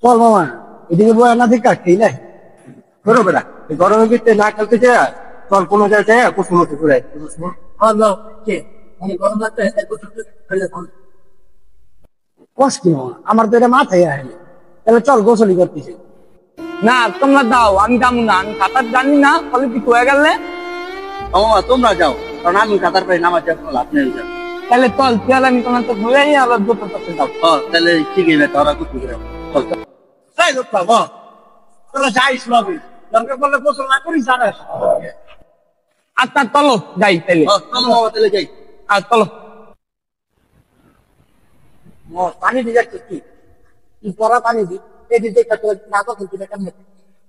চল মামা, এদিকে বয় না থেকে কাটতেই নাই ধরো বেড়া। গরমের ভিতরে না খেলতে চাই, চল কোনো জায়গায় যায় কুসুম হতে ঘুরাই। কষ্ট কি মামা, আমার তো এটা মাথায় আসে। তাহলে চল গোসলি করতেছি। না তোমরা দাও, আমি যাবো না, আমি সাঁতার জানি না, ফলে কিছু হয়ে গেলে। মামা তোমরা যাও, কারণ আমি সাঁতার পাই, নামার যাবো আপনি যান। তাহলে চল, তাহলে আমি তোমার তো ঘুরে আবার দুটো করতে যাও। তাহলে ঠিক আছে, তোরা কুসুম ঘুরে চল চল। তাই লোকটা বল, তোরা যাইস লবি, দরকার পড়লে গোসল না করিস জানাস। আচ্ছা চলো যাই তাহলে। চলো মামা তাহলে যাই। আর চলো। পানি দিয়ে যাচ্ছিস কি? তুই পরা পানি দি, এদিকে না তো কিন্তু কেমন।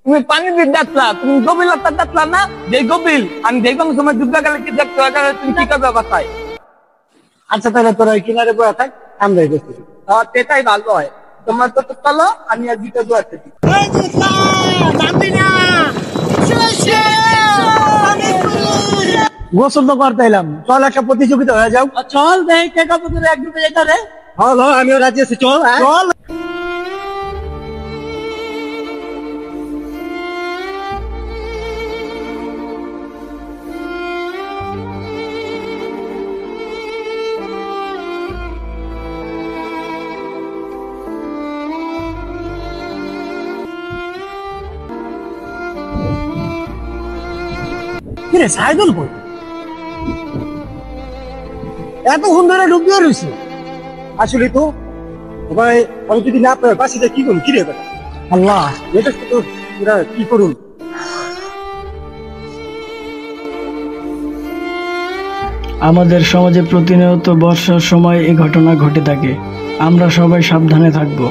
তুমি পানি দিয়ে যাচ্লা, তুমি গভীরতা যাচ্লা না, যে গভীর আমি যে কোনো সময় যুদ্ধ গেলে কি দেখতে হয়, তুমি কি করবে বাসায়? আচ্ছা তাহলে তোরা ওই কিনারে বয়ে থাক, আমরা দেখতেছি। সেটাই ভালো হয়। তোমার তো চলো, আমি আর দুটো দোয়া করছি। গোসল তো করতে এলাম, চল একটা প্রতিযোগিতা হয়ে যাও। চল দেখ কে কত দূরে এক দুটো যেতে রে। হল আমিও রাজি আছি, চল চল। কিরে সাইদুল কই? এতক্ষণ ধরে ডুব দিয়ে রয়েছে। আসলে তো ভাই, আমি যদি না পাই বাসিতে কি করুন? কিরে বেটা আল্লাহ, এটা তো পুরা কি করুন। আমাদের সমাজে প্রতিনিয়ত বর্ষার সময় এই ঘটনা ঘটে থাকে। আমরা সবাই সাবধানে থাকবো।